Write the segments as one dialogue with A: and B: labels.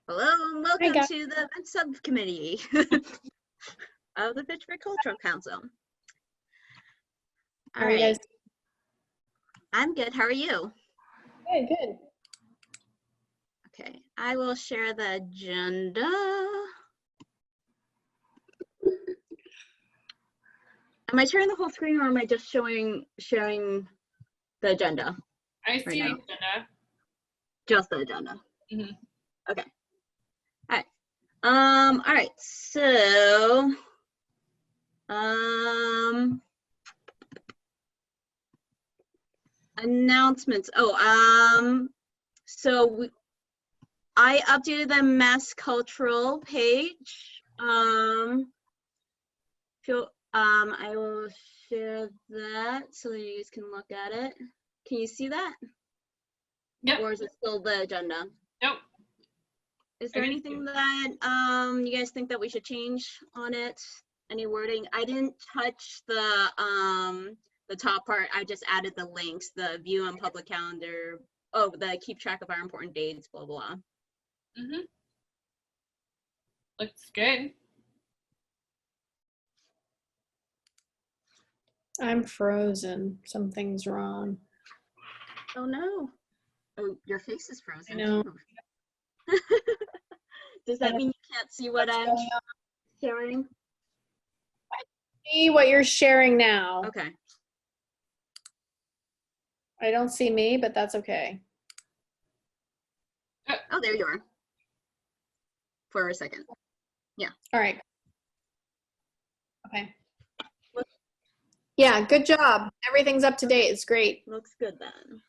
A: Hello and welcome to the event subcommittee of the Fitchburg Cultural Council. All right. Guys? I'm good. How are you?
B: Good, good.
A: Okay, I will share the agenda. Am I sharing the whole screen or am I just sharing the agenda?
C: I see the agenda.
A: Just the agenda.
C: Mm-hmm.
A: Okay. All right, so announcements. So I updated the Mass Cultural page. I will share that so that you guys can look at it. Can you see that?
C: Yep.
A: Or is it still the agenda?
C: Nope.
A: Is there anything that you guys think that we should change on it? Any wording? I didn't touch the top part. I just added the links, the view on public calendar. Oh, the keep track of our important dates, blah blah.
C: Mm-hmm. Looks good.
B: I'm frozen. Something's wrong.
A: Oh no. Oh, your face is frozen.
B: I know.
A: Does that mean you can't see what I'm sharing?
B: I see what you're sharing now.
A: Okay.
B: I don't see me, but that's okay.
A: Oh, there you are. For a second. Yeah.
B: All right. Okay. Yeah, good job. Everything's up to date. It's great.
A: Looks good then.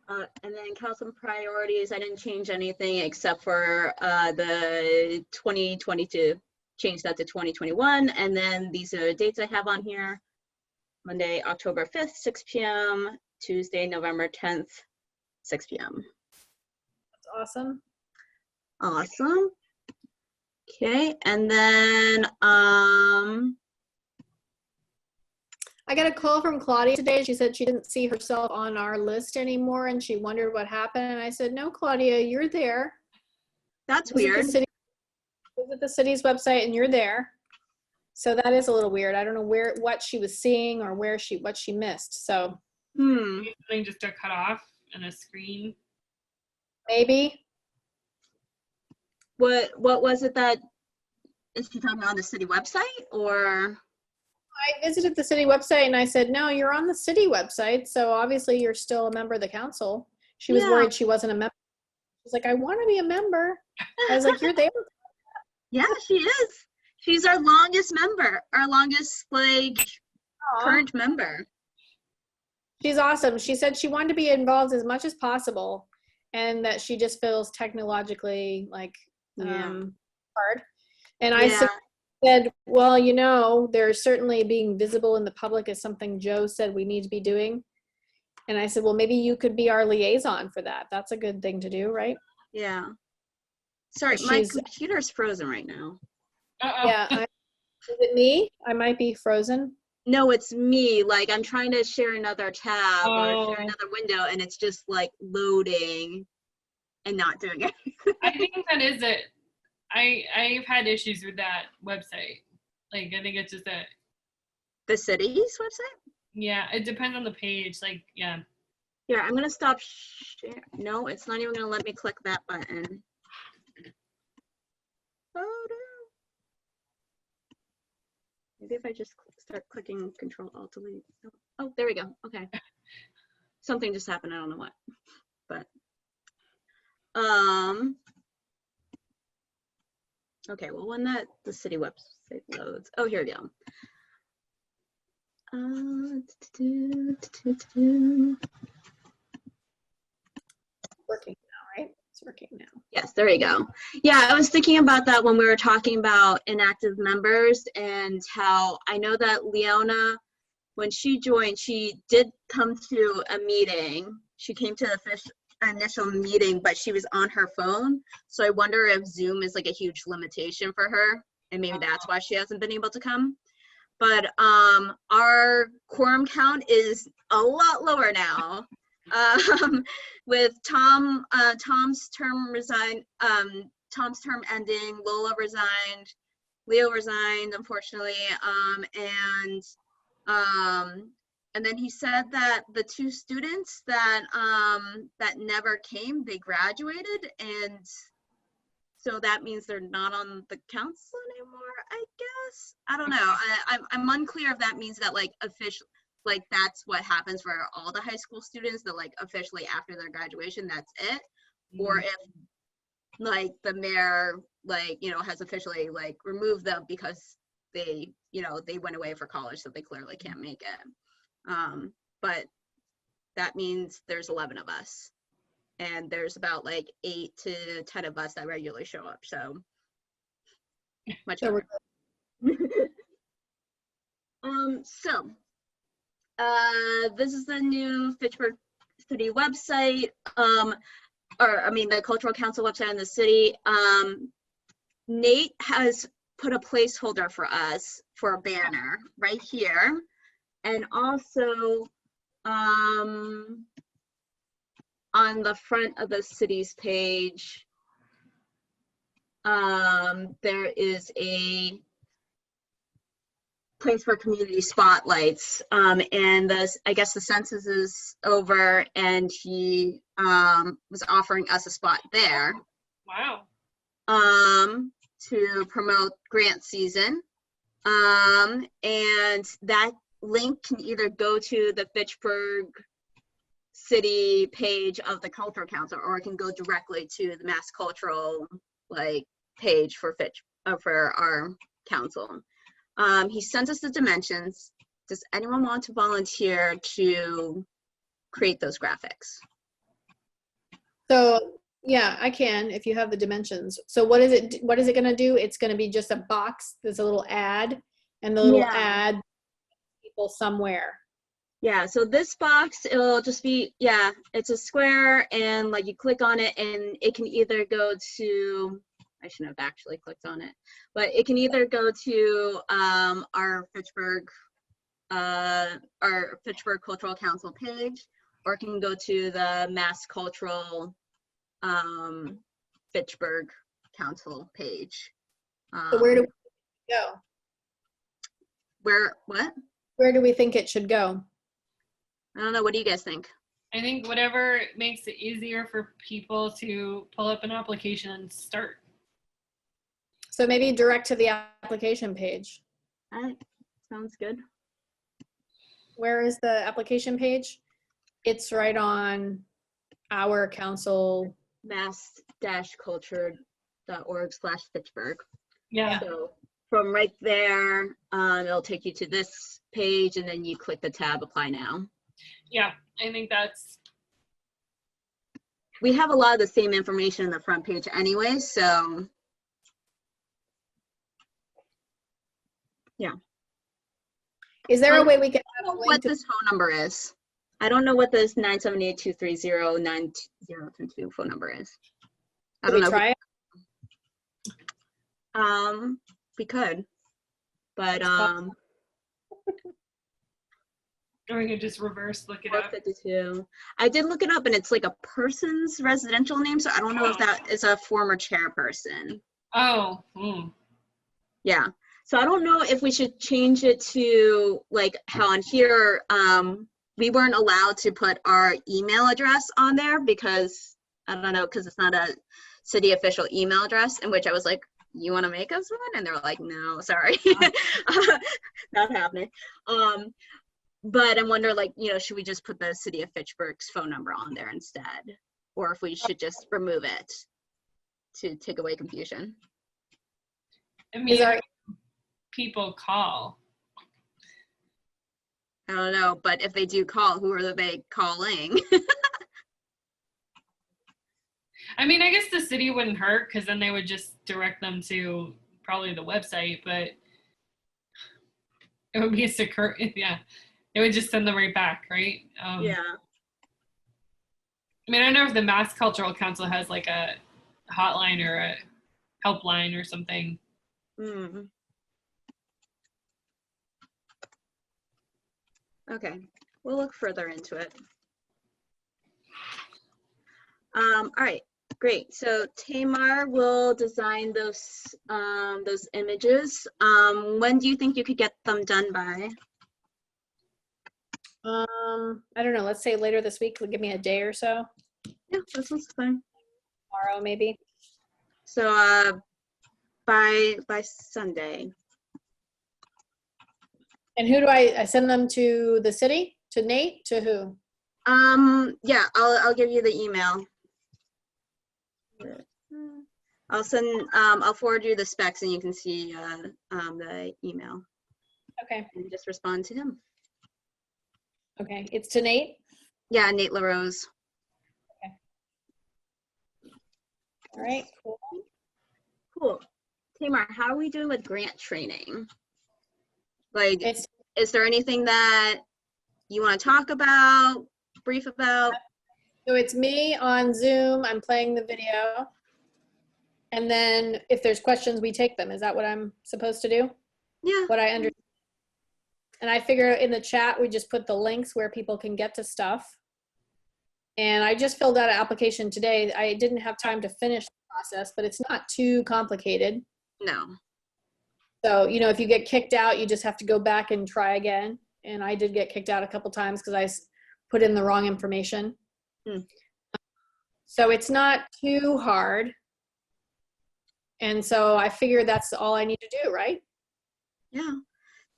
A: And then council priorities, I didn't change anything except for the 2022, change that to 2021. And then these are the dates I have on here. Monday, October 5th, 6 p.m. Tuesday, November 10th, 6 p.m.
B: That's awesome.
A: Awesome. Okay, and then
B: I got a call from Claudia today. She said she didn't see herself on our list anymore and she wondered what happened. And I said, no, Claudia, you're there.
A: That's weird.
B: Visit the city's website and you're there. So that is a little weird. I don't know what she was seeing or what she missed. So
C: something just got cut off in a screen.
B: Maybe.
A: What was it that, is she talking on the city website or?
B: I visited the city website and I said, no, you're on the city website. So obviously you're still a member of the council. She was worried she wasn't a member. She's like, I want to be a member. I was like, you're there.
A: Yeah, she is. She's our longest member, our longest current member.
B: She's awesome. She said she wanted to be involved as much as possible and that she just feels technologically hard. And I said, well, you know, there's certainly being visible in the public is something Joe said we need to be doing. And I said, well, maybe you could be our liaison for that. That's a good thing to do, right?
A: Yeah. Sorry, my computer's frozen right now.
C: Uh-oh.
B: Yeah. Is it me? I might be frozen.
A: No, it's me. Like I'm trying to share another tab or share another window and it's just like loading and not doing it.
C: I think that is it. I've had issues with that website. Like, I think it's just that.
A: The city's website?
C: Yeah, it depends on the page. Like, yeah.
A: Here, I'm gonna stop share. No, it's not even gonna let me click that button. Oh no. Maybe if I just start clicking Control-Alt-Delete. Oh, there we go. Okay. Something just happened. I don't know what, but okay, well, when the city website loads. Oh, here we go.
B: Working now, right? It's working now.
A: Yes, there we go. Yeah, I was thinking about that when we were talking about inactive members and how I know that Leona, when she joined, she did come to a meeting. She came to the initial meeting, but she was on her phone. So I wonder if Zoom is like a huge limitation for her, and maybe that's why she hasn't been able to come. But our quorum count is a lot lower now. With Tom's term Tom's term ending, Lola resigned, Leo resigned, unfortunately, and then he said that the 2 students that that never came, they graduated, and so that means they're not on the council anymore, I guess. I don't know. I'm unclear if that means that like official, like that's what happens for all the high school students, that like officially after their graduation, that's it, or if like the mayor like, you know, has officially like removed them because they, you know, they went away for college, so they clearly can't make it. But that means there's 11 of us, and there's about like 8 to 10 of us that regularly show up, so much better. This is the new Fitchburg City website, the Cultural Council website in the city. Nate has put a placeholder for us for a banner right here, and also on the front of the city's page, there is a place for community spotlights, and I guess the census is over, and he was offering us a spot there.
C: Wow.
A: To promote grant season, and that link can either go to the Fitchburg City page of the Cultural Council, or it can go directly to the Mass Cultural like page for our council. He sent us the dimensions. Does anyone want to volunteer to create those graphics?
B: So yeah, I can if you have the dimensions. So what is it going to do? It's going to be just a box. There's a little ad, and the little ad people somewhere.
A: Yeah, so this box, it'll just be, yeah, it's a square, and like you click on it and it can either go to, I shouldn't have actually clicked on it, but it can either go to our Fitchburg Cultural Council page, or it can go to the Mass Cultural Fitchburg Council page.
B: So where do we go?
A: Where
B: do we think it should go?
A: I don't know. What do you guys think?
C: I think whatever makes it easier for people to pull up an application and start.
B: So maybe direct to the application page.
A: Sounds good.
B: Where is the application page? It's right on our council.
A: mass-culture.org/Fitchburg.
C: Yeah.
A: So from right there, it'll take you to this page, and then you click the tab Apply Now.
C: Yeah, I think
A: we have a lot of the same information in the front page anyway, so yeah.
B: Is there a way we can have a link
A: what this phone number is? I don't know what this 978-230-9022 phone number is. I don't know.
B: Try it?
A: We could, but
C: or we could just reverse look it up.
A: 452. I did look it up, and it's like a person's residential name, so I don't know if that is a former chairperson.
C: Oh.
A: Yeah. So I don't know if we should change it to like how on here, we weren't allowed to put our email address on there because, I don't know, because it's not a city official email address, in which I was like, you want to make us one? And they're like, no, sorry, not happening. But I wonder, like, you know, should we just put the city of Fitchburg's phone number on there instead? Or if we should just remove it to take away confusion.
C: I mean, people call.
A: I don't know, but if they do call, who are they calling?
C: I mean, I guess the city wouldn't hurt, because then they would just direct them to probably the website, but it would be a secure, yeah. It would just send them right back, right?
A: Yeah.
C: I mean, I don't know if the Mass Cultural Council has like a hotline or a helpline or something.
A: Okay, we'll look further into it. All right, Great. So Tamar will design those images. When do you think you could get them done by?
B: I don't know. Let's say later this week. Give me a day or so.
A: Yeah, that sounds fine.
B: Tomorrow, maybe.
A: So by Sunday.
B: And who do I send them to? The city? To Nate? To who?
A: Yeah, I'll give you the email. I'll forward you the specs and you can see the email.
B: Okay.
A: And just respond to him.
B: Okay. It's to Nate?
A: Yeah, Nate LaRose.
B: Okay. All right, cool.
A: Cool. Tamar, how are we doing with grant training? Like, is there anything that you want to talk about, brief about?
B: So it's me on Zoom. I'm playing the video. And then if there's questions, we take them. Is that what I'm supposed to do?
A: Yeah.
B: What I understand. And I figure in the chat, we just put the links where people can get to stuff. And I just filled out an application today. I didn't have time to finish the process, but it's not too complicated.
A: No.
B: So, you know, if you get kicked out, you just have to go back and try again. And I did get kicked out a couple times because I put in the wrong information. So it's not too hard. And so I figure that's all I need to do, right?
A: Yeah.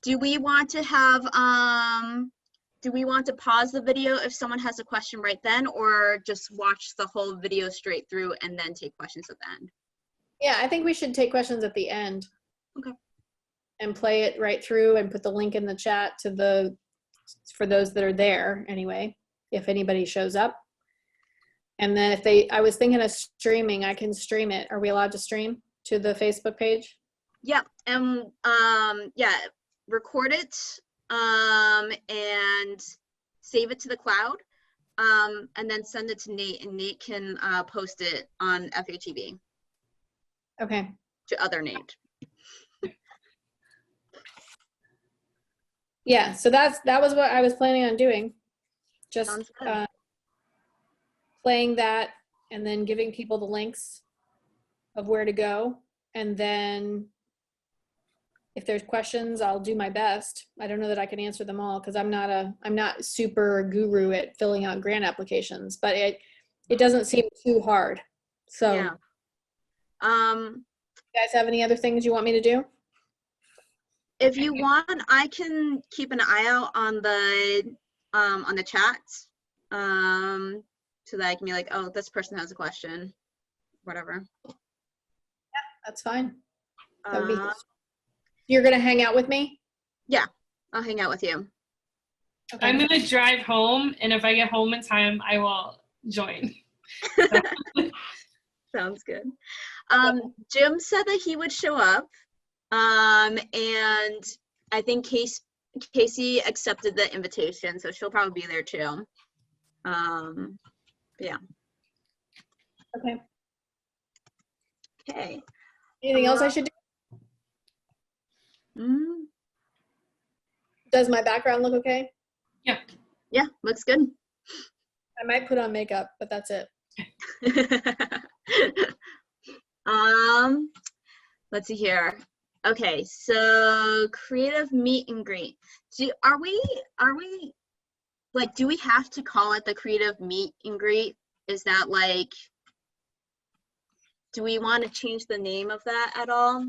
A: Do we want to have, do we want to pause the video if someone has a question right then, or just watch the whole video straight through and then take questions at the end?
B: Yeah, I think we should take questions at the end.
A: Okay.
B: And play it right through and put the link in the chat to for those that are there anyway, if anybody shows up. And then I was thinking of streaming, I can stream it. Are we allowed to stream to the Facebook page?
A: Yeah, and yeah, record it and save it to the cloud, and then send it to Nate, and Nate can post it on FATV.
B: Okay.
A: To other Nate.
B: Yeah, so that was what I was planning on doing. Just playing that and then giving people the links of where to go. And then if there's questions, I'll do my best. I don't know that I can answer them all because I'm not super guru at filling out grant applications, but it doesn't seem too hard. So
A: yeah.
B: You guys have any other things you want me to do?
A: If you want, I can keep an eye out on the chats, so that I can be like, oh, this person has a question, whatever.
B: Yeah, that's fine. That would be. You're gonna hang out with me?
A: Yeah, I'll hang out with you.
C: Okay. I'm gonna drive home, and if I get home in time, I will join.
A: Sounds good. Jim said that he would show up. And I think Casey accepted the invitation, so she'll probably be there too. Yeah.
B: Okay.
A: Okay.
B: Anything else I should do? Does my background look okay?
C: Yeah.
A: Yeah, looks good.
B: I might put on makeup, but that's it.
A: Let's see here. Okay, so creative meet and greet. Are we like, do we have to call it the creative meet and greet? Is that like, do we want to change the name of that at all?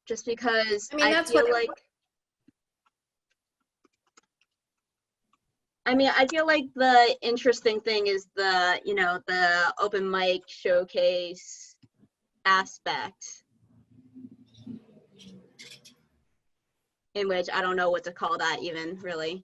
A: Just because I feel like the interesting thing is the, you know, the open mic showcase aspect, in which I don't know what to call that even, really.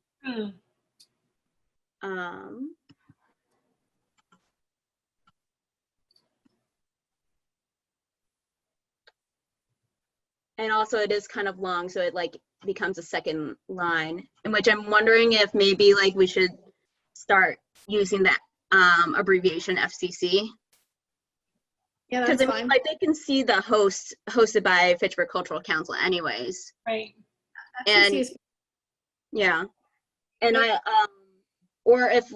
A: And also it is kind of long, so it like becomes a second line, in which I'm wondering if maybe like we should start using that abbreviation FCC.
B: Yeah, that's
A: because I
B: fine.
A: mean, like, they can see the hosted by Fitchburg Cultural Council anyways.
C: Right.
A: And yeah, and or if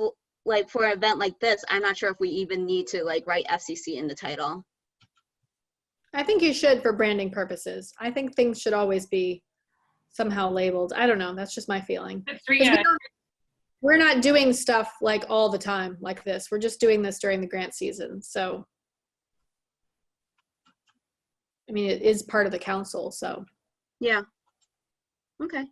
A: like for an event like this, I'm not sure if we even need to like write FCC in the title.
B: I think you should for branding purposes. I think things should always be somehow labeled. I don't know. That's just my feeling.
C: Yeah.
B: We're not doing stuff like all the time like this. We're just doing this during the grant season. So, I mean, it is part of the council. So,
A: Yeah. Okay.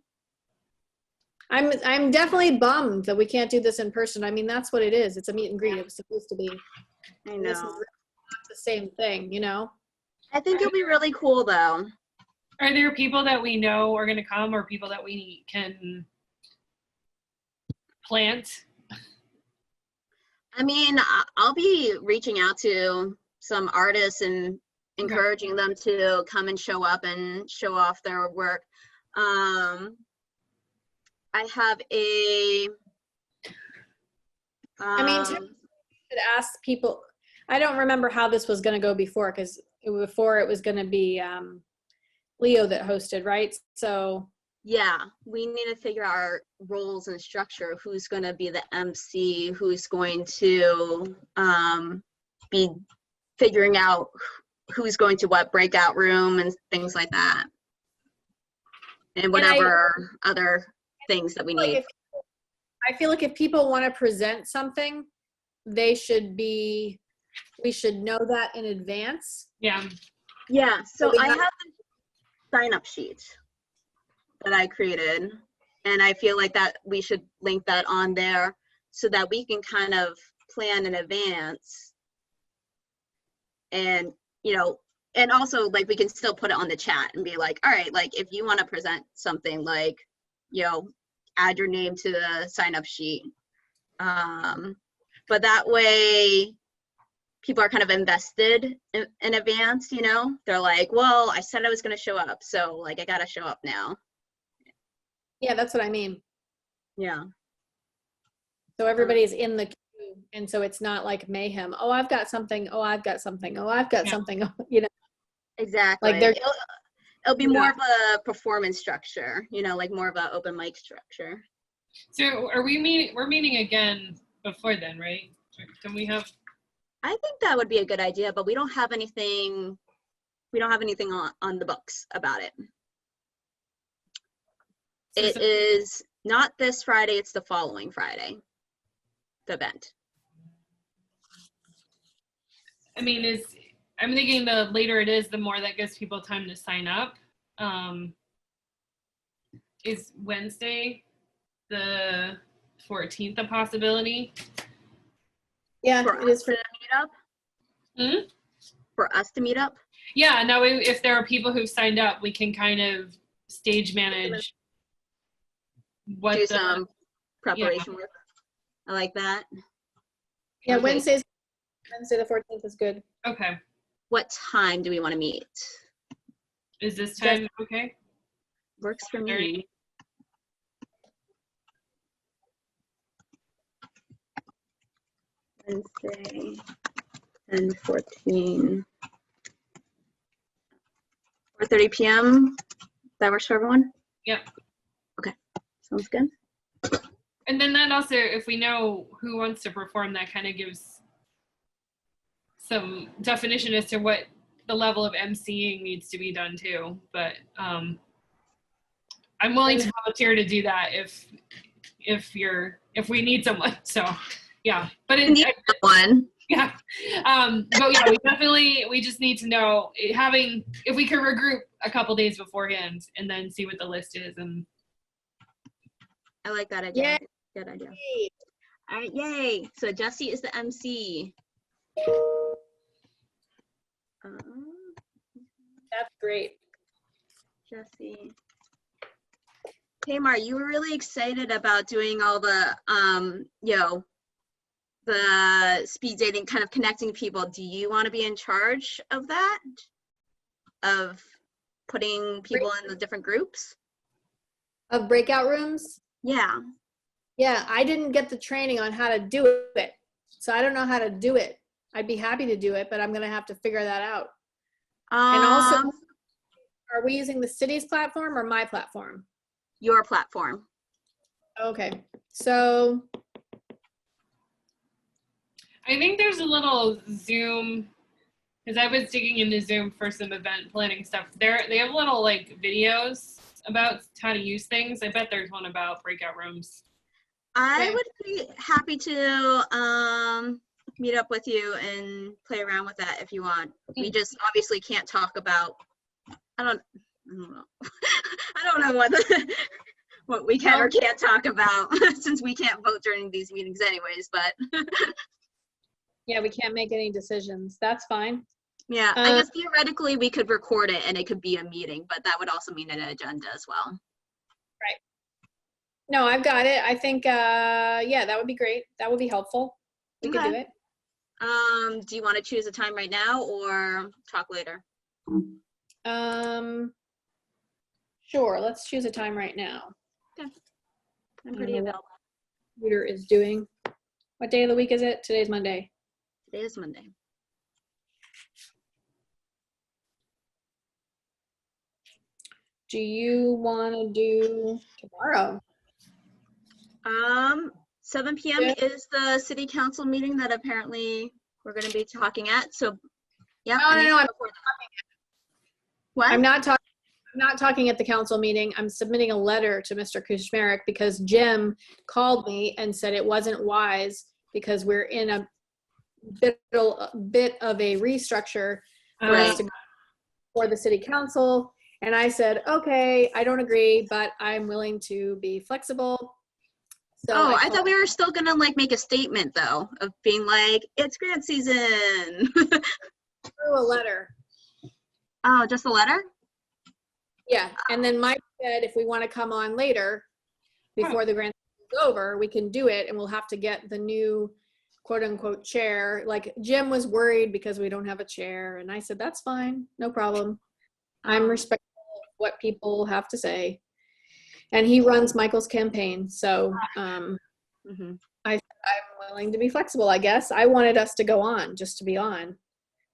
B: I'm definitely bummed that we can't do this in person. I mean, that's what it is. It's a meet and greet. It was supposed to be.
A: I
B: This is
A: know.
B: not the same thing, you know?
A: I think it'll be really cool though.
C: Are there people that we know are going to come, or people that we can plant?
A: I mean, I'll be reaching out to some artists and encouraging them to come and show up and show off their work. I have a.
B: I mean, you should ask people. I don't remember how this was going to go before, because before it was going to be Leo that hosted, right? So
A: yeah, we need to figure out our roles and structure. Who's going to be the MC? Who's going to be figuring out who's going to what breakout room and things like that, and whatever other things that we need.
B: I feel like if people want to present something, we should know that in advance.
C: Yeah.
A: Yeah, so
B: we
A: I
B: have-
A: have the sign-up sheet that I created, and I feel like that we should link that on there so that we can kind of plan in advance. And, you know, and also like we can still put it on the chat and be like, all right, like if you want to present something, like, you know, add your name to the sign-up sheet. But that way people are kind of invested in advance, you know? They're like, well, I said I was going to show up, so like I got to show up now.
B: Yeah, that's what I mean.
A: Yeah.
B: So everybody's in the queue, and so it's not like mayhem. Oh, I've got something. Oh, I've got something. Oh, I've got something. You know,
A: Exactly.
B: like they're.
A: It'll be more of a performance structure, you know, like more of an open mic structure.
C: So are we meeting? We're meeting again before then, right? Can we have?
A: I think that would be a good idea, but we don't have anything. We don't have anything on the books about it. It is not this Friday, it's the following Friday, the event.
C: I mean, I'm thinking the later it is, the more that gives people time to sign up. Is Wednesday the 14th a possibility?
B: Yeah,
A: For
B: it is
A: us
B: for
A: to meet up? For us to meet up?
C: Yeah, now if there are people who've signed up, we can kind of stage manage what
A: do some preparation work. I like that.
B: Yeah,
A: Okay.
B: Wednesday the 14th is good.
C: Okay.
A: What time do we want to meet?
C: Is this time okay?
A: Works for me. Wednesday, 10:14. 4:30 p.m. That works for everyone?
C: Yep.
A: Okay, sounds good.
C: And then that also, if we know who wants to perform, that kind of gives some definition as to what the level of emceeing needs to be done too. But I'm willing to volunteer to do that if we need someone. So yeah, but
A: We need one.
C: Yeah. But yeah, we just need to know if we could regroup a couple days beforehand and then see what the list is. And
A: I like that idea.
B: Yeah.
A: Good idea. All right, yay. So Jesse is the MC.
B: That's great.
A: Jesse. Tamar, you were really excited about doing all the, the speed dating, kind of connecting people. Do you want to be in charge of that? Of putting people in the different groups?
B: Of breakout rooms?
A: Yeah.
B: Yeah, I didn't get the training on how to do it. So I don't know how to do it. I'd be happy to do it, but I'm going to have to figure that out. And also, are we using the city's platform or my platform?
A: Your platform.
B: Okay. So
C: I think there's a little Zoom, because I was digging into Zoom for some event planning stuff. They have little like videos about how to use things. I bet there's one about breakout rooms.
A: I would be happy to meet up with you and play around with that if you want. We just obviously can't talk about. I don't know. I don't know what we can or can't talk about since we can't vote during these meetings anyways. But
B: yeah, we can't make any decisions. That's fine.
A: yeah, I guess theoretically we could record it and it could be a meeting, but that would also mean an agenda as well.
B: Right. No, I've got it. I think, yeah, that would be great. That would be helpful. We could do it.
A: Do you want to choose a time right now or talk later?
B: Sure. Let's choose a time right now.
A: Okay. I'm pretty available.
B: Computer is doing. What day of the week is it? Today's Monday.
A: Today is Monday.
B: Do you want to do tomorrow?
A: 7 p.m. is the city council meeting that apparently we're going to be talking at. So, yeah.
B: No.
A: What?
B: I'm not talking at the council meeting. I'm submitting a letter to Mr. Kushmarek because Jim called me and said it wasn't wise because we're in a bit of a restructure for the city council. And I said, okay, I don't agree, but I'm willing to be flexible. So
A: I thought we were still gonna like make a statement though of being like, it's grant season.
B: Through a letter.
A: Oh, just a letter?
B: Yeah, and then Mike said if we want to come on later, before the grant is over, we can do it, and we'll have to get the new quote-unquote chair. Like Jim was worried because we don't have a chair, and I said that's fine, no problem. I'm respectful of what people have to say, and he runs Michael's campaign, so I'm willing to be flexible. I guess I wanted us to go on, just to be on.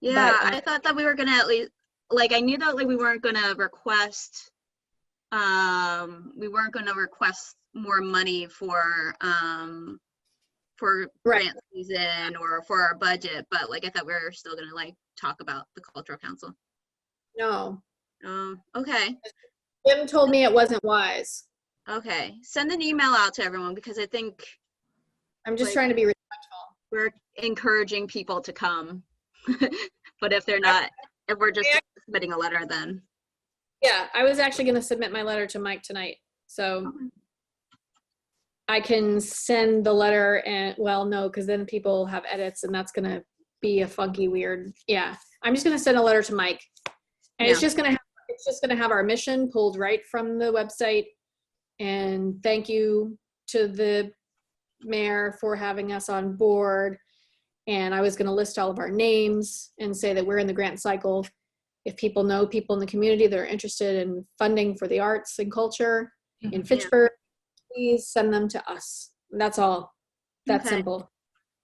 A: Yeah, but I thought that we were gonna at least. Like I knew that like we weren't gonna request more money for grant season or for our budget, but like I thought we were still gonna like talk about the cultural council.
B: No.
A: Okay.
B: Jim told me it wasn't wise.
A: Okay. Send an email out to everyone because I think
B: I'm just trying to be respectful.
A: We're encouraging people to come. But if they're not, if we're just submitting a letter, then.
B: Yeah, I was actually going to submit my letter to Mike tonight. So I can send the letter and, well, no, because then people have edits and that's going to be a funky, weird. Yeah, I'm just going to send a letter to Mike. And it's just going to have our mission pulled right from the website. And thank you to the mayor for having us on board. And I was going to list all of our names and say that we're in the grant cycle. If people know people in the community that are interested in funding for the arts and culture in Fitchburg, please send them to us. That's all. That's simple.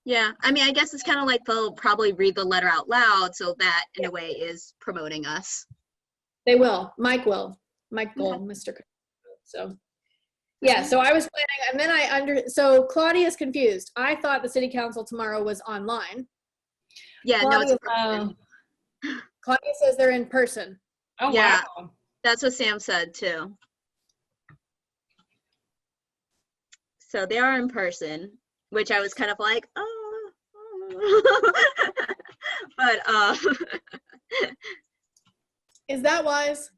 A: Yeah. I mean, I guess it's kind of like they'll probably read the letter out loud. So that in a way is promoting us.
B: They will. Mike will. Mr. So. Yeah, so I was planning, and then so Claudia's confused. I thought the city council tomorrow was online.
A: Yeah,
B: Claudia,
A: no, it's in person.
B: Claudia says they're in person.
C: Oh,
A: yeah,
C: wow.
A: That's what Sam said too. So they are in person, which I was kind of like, but
B: Is that wise?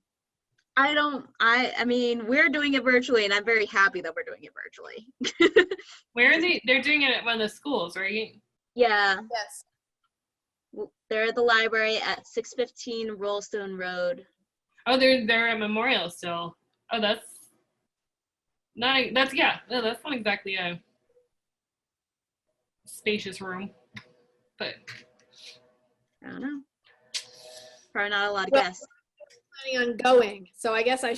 A: I mean, we're doing it virtually and I'm very happy that we're doing it virtually.
C: Where are they? They're doing it at one of the schools, right?
A: Yeah.
B: Yes.
A: They're at the library at 615 Rollstone Road.
C: Oh, they're at Memorial still. Oh, that's not exactly a spacious room, but
A: I don't know. Probably not a lot of guests.
B: Planning on going, so I guess I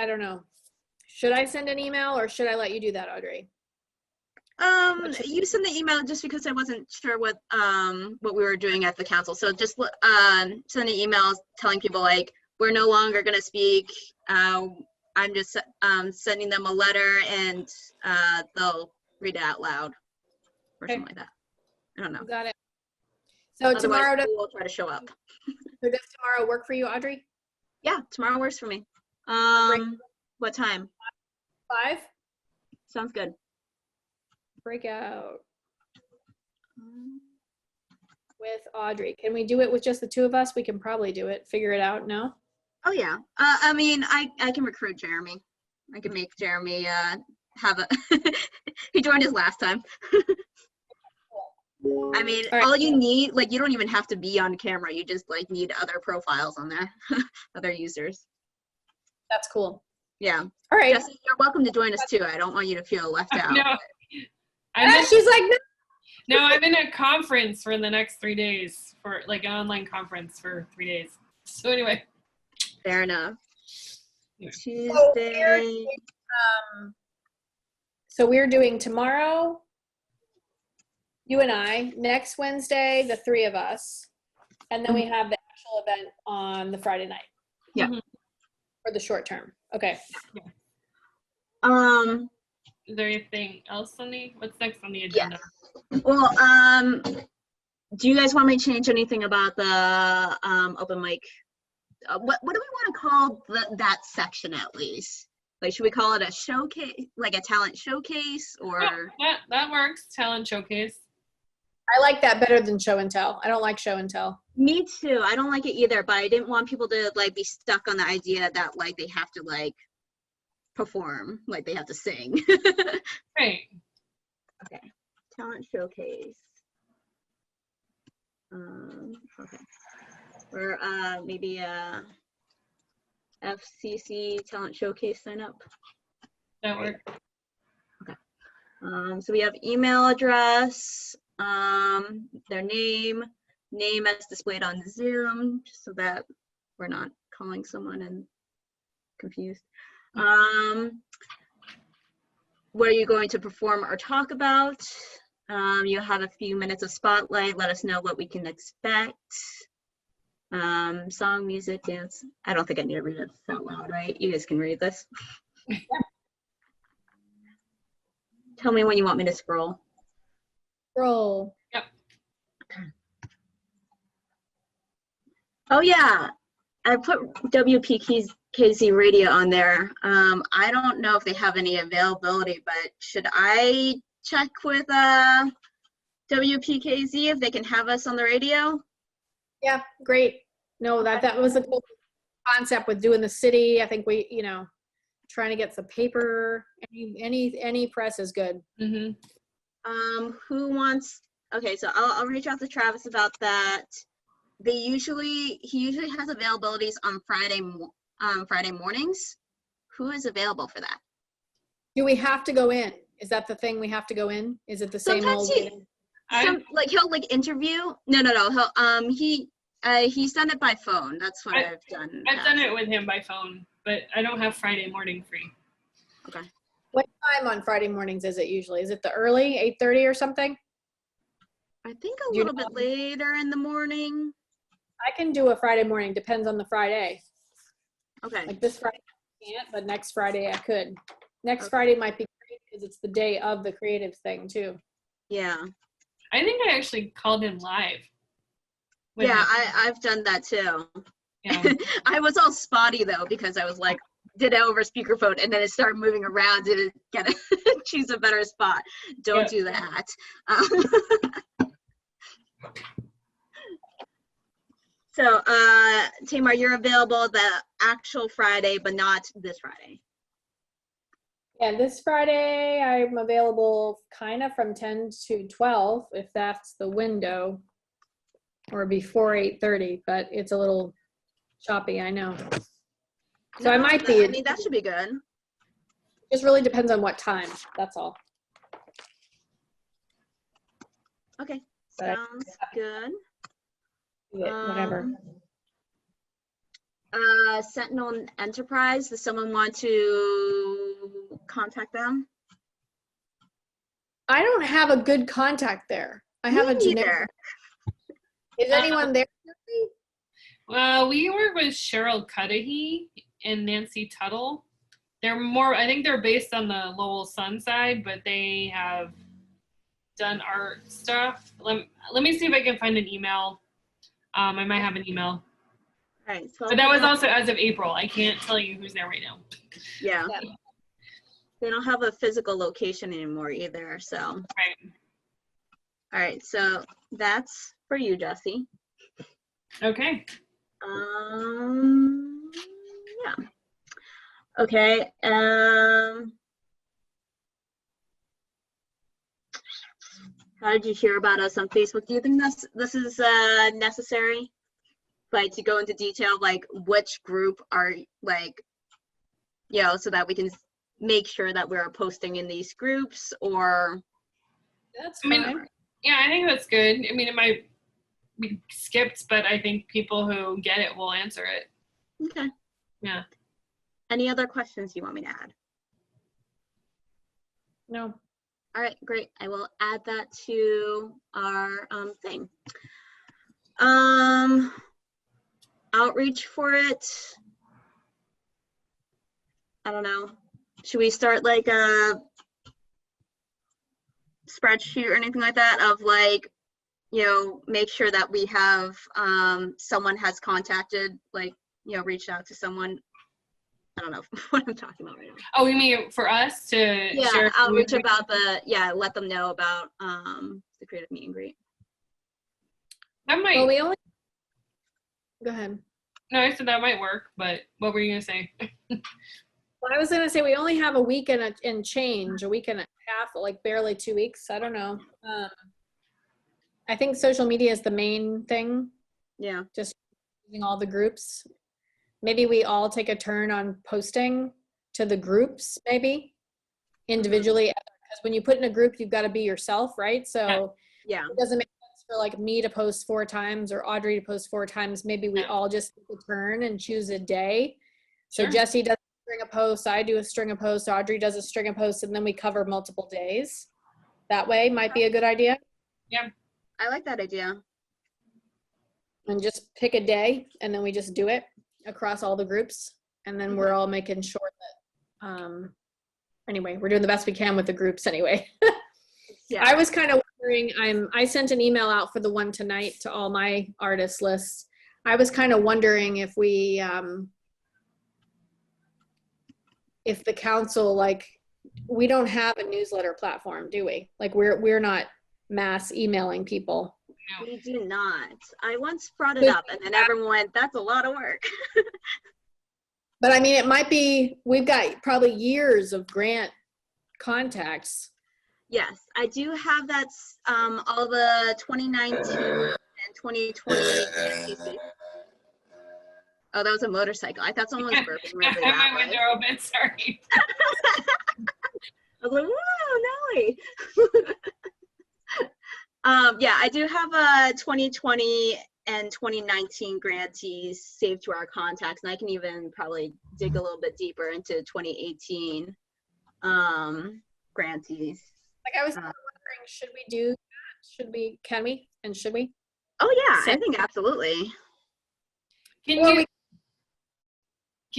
B: don't know. Should I send an email or should I let you do that, Audrey?
A: You send the email just because I wasn't sure what we were doing at the council. So just send an email telling people like we're no longer going to speak. I'm just sending them a letter and they'll read it out loud or something like that. I don't know.
B: Got it. So
A: Otherwise,
B: tomorrow,
A: we will try to show up.
B: so does tomorrow work for you, Audrey?
A: Yeah, tomorrow works for me. What time?
B: 5?
A: Sounds good.
B: Breakout with Audrey. Can we do it with just the two of us? We can probably do it. Figure it out, no?
A: Oh yeah. I mean, I can recruit Jeremy. I can make Jeremy have a. He joined us last time. I mean,
B: All right.
A: all you need, like, you don't even have to be on camera. You just like need other profiles on there, other users.
B: That's cool.
A: Yeah.
B: All right.
A: Jesse, you're welcome to join us too. I don't want you to feel left out.
C: No,
B: She's like, no.
C: no, I'm in a conference for the next 3 days, for like an online conference for 3 days. So anyway.
A: Fair enough.
C: Yeah.
A: Tuesday.
B: So we're doing tomorrow, you and I, next Wednesday, the 3 of us, and then we have the actual event on the Friday night.
A: Yeah.
B: For the short term. Okay.
C: Is there anything else on what's next on the agenda?
A: Yeah. Well, do you guys want me to change anything about the open mic? What do we want to call that section at least? Like, should we call it a showcase, like a talent showcase, or?
C: Yeah, that works. Talent showcase.
B: I like that better than show and tell. I don't like show and tell.
A: Me too. I don't like it either, but I didn't want people to like be stuck on the idea that like they have to like perform, like they have to sing.
C: Right.
A: Okay. Talent showcase. Okay. Or maybe FCC talent showcase sign up.
C: That works.
A: Okay. So we have email address, their name as displayed on Zoom, just so that we're not calling someone and confused. What are you going to perform or talk about? You'll have a few minutes of spotlight. Let us know what we can expect. Song, music, dance. I don't think I need to read it out loud, right? You guys can read this. Tell me when you want me to scroll.
B: Scroll.
C: Yep.
A: Oh yeah, I put WPKZ radio on there. I don't know if they have any availability, but should I check with WPKZ if they can have us on the radio?
B: Yeah, great. No, that was a cool concept with doing the city. I think we, trying to get some paper. Any press is good.
C: Mm-hmm.
A: Who wants? Okay, so I'll reach out to Travis about that. He usually has availabilities on Friday mornings. Who is available for that?
B: Do we have to go in? Is that the thing, we have to go in? Is it the same
A: Sometimes
B: old?
A: he'll like interview. No. He's done it by phone. That's what I've done.
C: I've done it with him by phone, but I don't have Friday morning free.
A: Okay.
B: What time on Friday mornings is it usually? Is it the early 8:30 or something?
A: I think a little bit later in the morning.
B: I can do a Friday morning. Depends on the Friday.
A: Okay.
B: Like this Friday I can't, but next Friday I could. Next Friday might be great because it's the day of the creative thing too.
A: Yeah.
C: I think I actually called him live.
A: Yeah, I've done that too.
C: Yeah.
A: I was all spotty though because I was like, did it over speakerphone and then it started moving around to get choose a better spot. Don't do that. So, Tamar, you're available the actual Friday, but not this Friday.
B: Yeah, this Friday I'm available kind of from 10 to 12, if that's the window, or before 8:30, but it's a little choppy, I know. So I might be.
A: I mean, that should be good.
B: Just really depends on what time, that's all.
A: Okay, sounds good.
B: Whatever.
A: Sentinel Enterprise, does someone want to contact them?
B: I don't have a good contact there. I have a generic. Is anyone there?
C: Well, we work with Cheryl Cudahy and Nancy Tuttle. They're more, I think they're based on the Lowell Sun side, but they have done art stuff. Let me see if I can find an email. I might have an email.
A: All right. So
C: But that was also as of April. I can't tell you who's there right now.
A: yeah. They don't have a physical location anymore either. So.
C: Right.
A: All right. So that's for you, Jesse.
C: Okay.
A: Yeah. Okay. How did you hear about us on Facebook? Do you think this is necessary? Like to go into detail, like which group are like, so that we can make sure that we're posting in these groups, or?
B: That's fine.
C: Yeah, I think that's good. I mean, it might be skipped, but I think people who get it will answer it.
A: Okay.
C: Yeah.
A: Any other questions you want me to add?
B: No.
A: All right, great. I will add that to our thing. Outreach for it. I don't know. Should we start like a spreadsheet or anything like that of like, make sure that we have someone has contacted, like, reached out to someone. I don't know what I'm talking about right now.
C: Oh, you mean for us to share
A: outreach about let them know about the creative meet and greet.
C: That might.
B: Well, we only. Go ahead.
C: No, I said that might work, but what were you gonna say?
B: Well, I was gonna say we only have a week and change, a week and a half, like barely 2 weeks. I don't know. I think social media is the main thing.
A: Yeah.
B: Just using all the groups. Maybe we all take a turn on posting to the groups, maybe individually, because when you put in a group, you've got to be yourself, right? So
A: yeah,
B: it doesn't make sense for like me to post 4 times or Audrey to post 4 times. Maybe we all just take a turn and choose a day. So Jesse does a string of posts, I do a string of posts, Audrey does a string of posts, and then we cover multiple days. That way might be a good idea.
C: Yeah.
A: I like that idea.
B: And just pick a day and then we just do it across all the groups, and then we're all making sure that anyway, we're doing the best we can with the groups anyway.
A: Yeah.
B: I was kind of wondering, I sent an email out for the one tonight to all my artist lists. I was kind of wondering if we if the council, like, we don't have a newsletter platform, do we? Like we're not mass emailing people.
A: We do not. I once brought it up and then everyone went, that's a lot of work.
B: But I mean, it might be, we've got probably years of grant contacts.
A: Yes, I do have that, all the 2019 and 2020 pieces. Oh, that was a motorcycle. I thought someone was burping really
C: I have
A: loud.
C: my window open, sorry.
A: I was like, whoa, Nelly. Yeah, I do have a 2020 and 2019 grantees saved to our contacts, and I can even probably dig a little bit deeper into 2018 grantees.
B: Like I was wondering, should we do that? Can we?
A: Oh yeah, I think absolutely.
C: Can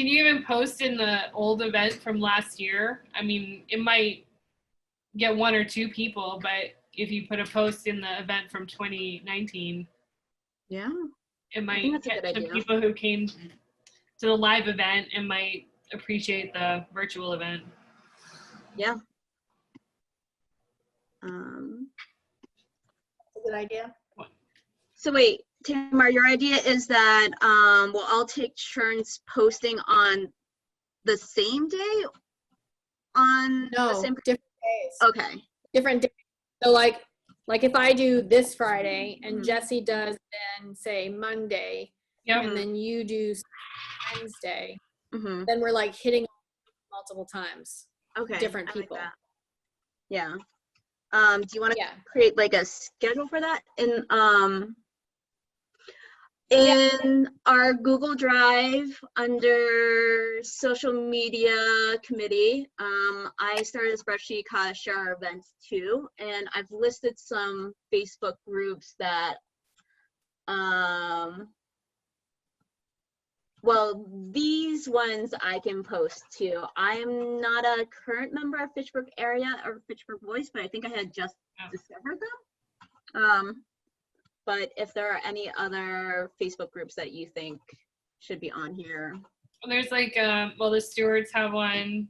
C: you even post in the old event from last year? I mean, it might get 1 or 2 people, but if you put a post in the event from 2019,
A: yeah,
C: it might get some people who came to the live event and might appreciate the virtual event.
A: Yeah.
B: That's a good idea.
A: So wait, Tamar, your idea is that we'll all take turns posting on the same day? The same
B: different days.
A: Okay.
B: Different days. So like if I do this Friday and Jesse does then say Monday, and then you do Wednesday, then we're like hitting multiple times.
A: Okay.
B: Different people.
A: Like that. Yeah. Do you want to create like a schedule for that? In our Google Drive under social media committee, I started a spreadsheet called Share Our Events Too, and I've listed some Facebook groups that well, these ones I can post too. I'm not a current member of Fitchburg area or Fitchburg Voice, but I think I had just discovered them. But if there are any other Facebook groups that you think should be on here.
C: Well, there's like, well, the Stewards have one.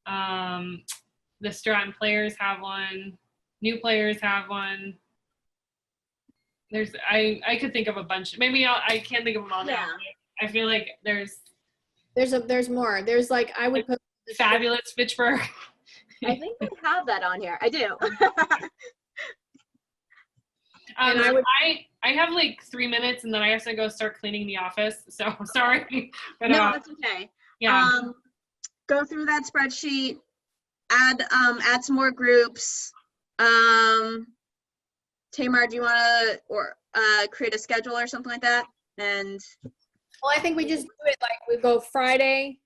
C: The Stratton players have one. New players have one. There's, I could think of a bunch. Maybe I can't think of them all now. I feel like there's
B: more. There's like, I would put
C: Fabulous Fitchburg.
A: I think I have that on here. I do.
B: And
C: I have like 3 minutes and then I have to go start cleaning the office. So sorry. But,
A: no, that's okay.
C: Yeah.
A: Go through that spreadsheet, add some more groups. Tamar, do you want to create a schedule or something like that? And
B: well, I think we just do it like we go Friday,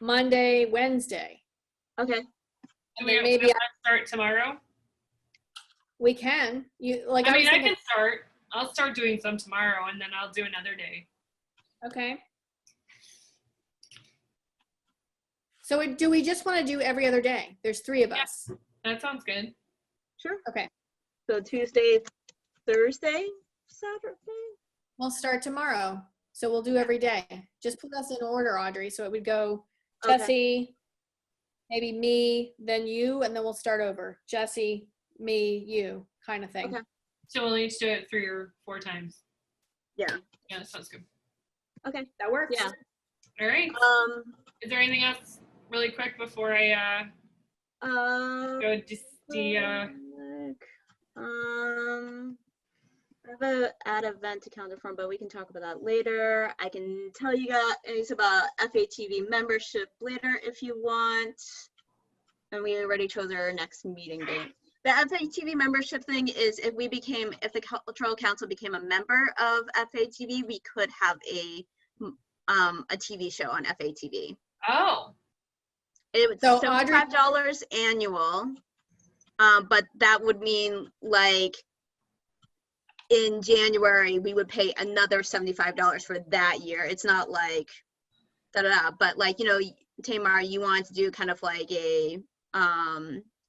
B: Monday, Wednesday.
A: Okay.
C: And we maybe start tomorrow.
B: We can. You like?
C: I mean, I can start. I'll start doing some tomorrow, and then I'll do another day.
B: Okay. So do we just want to do every other day? There's 3 of us.
C: That sounds good.
A: Sure.
B: Okay.
A: So Tuesday, Thursday, Saturday?
B: We'll start tomorrow. So we'll do every day. Just put us in order, Audrey. So it would go Jesse, maybe me, then you, and then we'll start over. Jesse, me, you, kind of thing.
A: Okay.
C: So we'll each do it 3 or 4 times.
A: Yeah.
C: Yeah, that sounds good.
A: Okay.
B: That works.
A: Yeah.
C: All right. Is there anything else really quick before I go
A: I have a ad event to calendar form, but we can talk about that later. I can tell you guys about FATV membership later if you want. And we already chose our next meeting date. The FATV membership thing is if the Cultural Council became a member of FATV, we could have a TV show on FATV.
C: Oh.
A: It would
B: So
A: $75 annual, but that would mean like in January we would pay another $75 for that year. It's not like but like, you know, Tamar, you want to do kind of like a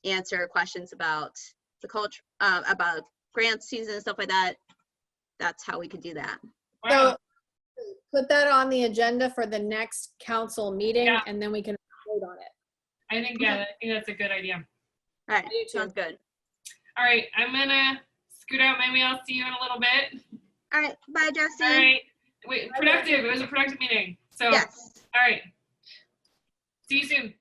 A: answer questions about the culture, about grant season and stuff like that. That's how we could do that.
C: Wow.
B: So put that on the agenda for the next council meeting, and then we can vote on it.
C: I think that's a good idea.
A: All right, sounds good.
C: All right, I'm gonna scoot out. Maybe I'll see you in a little bit.
A: All right, bye, Jesse.
C: All right, wait, productive. It was a productive meeting. So,
A: yes.
C: All right, see you soon.